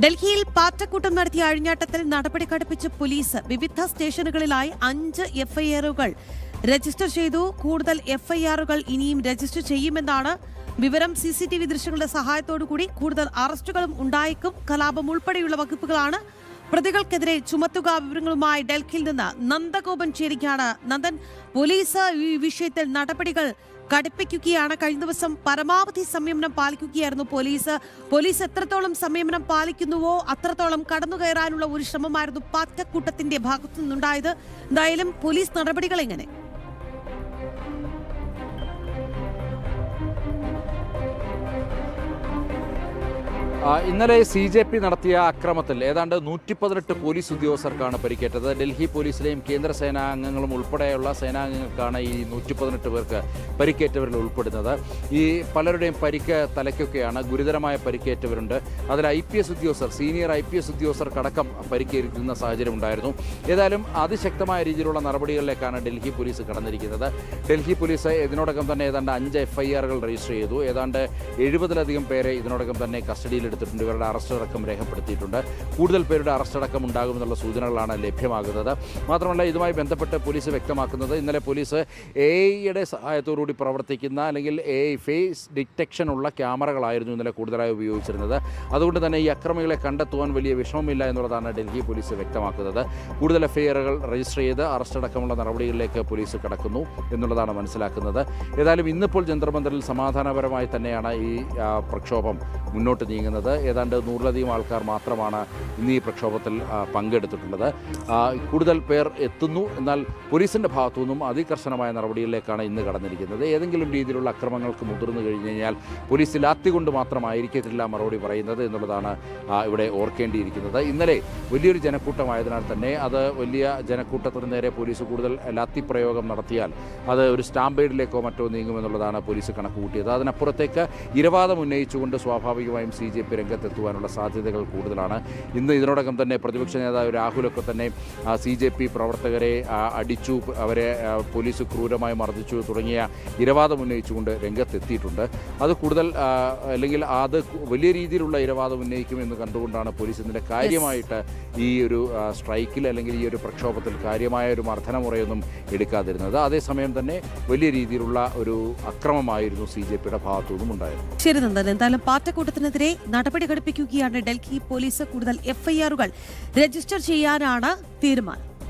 ഡൽഹിയിൽ പാറ്റക്കൂട്ടം നടത്തിയ അഴിഞ്ഞാട്ടത്തിൽ നടപടി കടുപ്പിച്ച് പോലീസ് വിവിധ സ്റ്റേഷനുകളിലായി 5 എഫ്ഐആറുകൾ രജിസ്റ്റർ ചെയ്തു. കൂടുതൽ എഫ്ഐആറുകൾ ഇനിയും രജിസ്റ്റർ ചെയ്യുമെന്നാണ് വിവരം. സിസിടിവി ദൃശ്യങ്ങളുടെ സഹായത്തോടുകൂടി കൂടുതൽ അറസ്റ്റുകളും ഉണ്ടായേക്കും. കലാപം ഉൾപ്പെടെയുള്ള വകുപ്പുകളാണ് പ്രതികൾക്കെതിരെ ചുമത്തുക. വിവരങ്ങളുമായി ഡൽഹിയിൽ നിന്ന് നന്ദഗോപൻ ചേരുകയാണ്. നന്ദൻ, പോലീസ് ഈ വിഷയത്തിൽ നടപടികൾ കടുപ്പിക്കുകയാണ്. കഴിഞ്ഞ ദിവസം പരമാവധി സംയമനം പാലിക്കുകയായിരുന്നു പോലീസ് എത്രത്തോളം സംയമനം പാലിക്കുന്നുവോ അത്രത്തോളം കടന്നുകയറാനുള്ള ഒരു ശ്രമമായിരുന്നു പാറ്റക്കൂട്ടത്തിന്റെ ഭാഗത്തു നിന്നുണ്ടായത്. എന്തായാലും പോലീസ് നടപടികൾ എങ്ങനെ? ഇന്നലെ CJP നടത്തിയ അക്രമത്തിൽ ഏതാണ്ട് 118 പോലീസ് ഉദ്യോഗസ്ഥർക്കാണ് പരിക്കേറ്റത്. ഡൽഹി പോലീസിലെയും കേന്ദ്ര സേനാംഗങ്ങളും ഉൾപ്പെടെയുള്ള സേനാംഗങ്ങൾക്കാണ് ഈ 118 പേർക്ക് പരിക്കേറ്റവരിൽ ഉൾപ്പെടുന്നത്. ഈ പലരുടെയും പരിക്ക് തലയ്ക്കൊക്കെയാണ്. ഗുരുതരമായ പരിക്കേറ്റവരുണ്ട്. അതിൽ IPS ഉദ്യോഗസ്ഥർ, സീനിയർ IPS ഉദ്യോഗസ്ഥർക്കടക്കം പരിക്കേൽക്കുന്ന സാഹചര്യം ഉണ്ടായിരുന്നു. ഏതായാലും അതിശക്തമായ രീതിയിലുള്ള നടപടികളിലേക്കാണ് ഡൽഹി പോലീസ് കടന്നിരിക്കുന്നത്. ഡൽഹി പോലീസ് ഇതിനോടകം തന്നെ ഏതാണ്ട് 5 FIRകൾ രജിസ്റ്റർ ചെയ്തു. ഏതാണ്ട് 70-ലധികം പേരെ ഇതിനോടകം തന്നെ കസ്റ്റഡിയിൽ എടുത്തിട്ടുണ്ട്. ഇവരുടെ അറസ്റ്റ് അടക്കം രേഖപ്പെടുത്തിയിട്ടുണ്ട്. കൂടുതൽ പേരുടെ അറസ്റ്റ് അടക്കം ഉണ്ടാകുമെന്നുള്ള സൂചനകളാണ് ലഭ്യമാകുന്നത്. മാത്രമല്ല, ഇതുമായി ബന്ധപ്പെട്ട് പോലീസ് വ്യക്തമാക്കുന്നത് ഇന്നലെ പോലീസ് AI-യുടെ സഹായത്തോടുകൂടി പ്രവർത്തിക്കുന്ന അല്ലെങ്കിൽ AI ഫേസ് ഡിറ്റക്ഷൻ ഉള്ള ക്യാമറകളായിരുന്നു ഇന്നലെ കൂടുതലായി ഉപയോഗിച്ചിരുന്നത്. അതുകൊണ്ട് തന്നെ ഈ അക്രമികളെ കണ്ടെത്തുവാൻ വലിയ വിഷമമില്ല എന്നുള്ളതാണ് ഡൽഹി പോലീസ് വ്യക്തമാക്കുന്നത്. കൂടുതൽ FIRകൾ രജിസ്റ്റർ ചെയ്ത് അറസ്റ്റ് അടക്കമുള്ള നടപടികളിലേക്ക് പോലീസ് കടക്കുന്നു എന്നുള്ളതാണ് മനസ്സിലാക്കുന്നത്. ഏതായാലും ഇന്നിപ്പോൾ ജന്തർ മന്ദിറിൽ സമാധാനപരമായി തന്നെയാണ് ഈ പ്രക്ഷോഭം മുന്നോട്ട് നീങ്ങുന്നത്. ഏതാണ്ട് 100-ലധികം ആൾക്കാർ മാത്രമാണ് ഇന്ന് ഈ പ്രക്ഷോഭത്തിൽ പങ്കെടുത്തിട്ടുള്ളത്. കൂടുതൽ പേർ എത്തുന്നു. എന്നാൽ പോലീസിൻ്റെ ഭാഗത്തു നിന്നും അതികർശനമായ നടപടികളിലേക്കാണ് ഇന്ന് കടന്നിരിക്കുന്നത്. ഏതെങ്കിലും രീതിയിലുള്ള അക്രമങ്ങൾക്ക് മുതിർന്നു കഴിഞ്ഞു കഴിഞ്ഞാൽ പോലീസ് ലാത്തി കൊണ്ട് മാത്രമായിരിക്കത്തില്ല മറുപടി പറയുന്നത് എന്നുള്ളതാണ് ഇവിടെ ഓർക്കേണ്ടിയിരിക്കുന്നത്. ഇന്നലെ വലിയൊരു ജനക്കൂട്ടമായതിനാൽ തന്നെ അത് വലിയ ജനക്കൂട്ടത്തിന് നേരെ പോലീസ് കൂടുതൽ ലാത്തി പ്രയോഗം നടത്തിയാൽ അത് ഒരു സ്റ്റാമ്പേഡിലേക്കോ മറ്റോ നീങ്ങുമെന്നുള്ളതാണ് പോലീസ് കണക്ക് കൂട്ടിയത്. അതിനപ്പുറത്തേക്ക് ഇരവാദം ഉന്നയിച്ചുകൊണ്ട് സ്വാഭാവികമായും CJP രംഗത്തെത്തുവാനുള്ള സാധ്യതകൾ കൂടുതലാണ്. ഇന്ന് ഇതിനോടകം തന്നെ പ്രതിപക്ഷ നേതാവ് രാഹുലൊക്കെ തന്നെ CJP പ്രവർത്തകരെ അടിച്ചു, അവരെ പോലീസ് ക്രൂരമായി മർദ്ദിച്ചു തുടങ്ങിയ ഇരവാദം ഉന്നയിച്ചുകൊണ്ട് രംഗത്തെത്തിയിട്ടുണ്ട്. അത് കൂടുതൽ അല്ലെങ്കിൽ അത് വലിയ രീതിയിലുള്ള ഇരവാദം ഉന്നയിക്കുമെന്ന് കണ്ടുകൊണ്ടാണ് പോലീസ് ഇന്നലെ കാര്യമായിട്ട് ഈ ഒരു സ്ട്രൈക്കിൽ അല്ലെങ്കിൽ ഈ ഒരു പ്രക്ഷോഭത്തിൽ കാര്യമായ ഒരു മർദ്ദനമുറയൊന്നും എടുക്കാതിരുന്നത്. അതേസമയം തന്നെ വലിയ രീതിയിലുള്ള ഒരു അക്രമമായിരുന്നു CJPയുടെ ഭാഗത്തു നിന്നും ഉണ്ടായത്. ശരി നന്ദൻ, എന്തായാലും പാറ്റക്കൂട്ടത്തിനെതിരെ നടപടി ഘടിപ്പിക്കുകയാണ് ഡൽഹി പോലീസ്. കൂടുതൽ FIRകൾ രജിസ്റ്റർ ചെയ്യാനാണ് തീരുമാനം.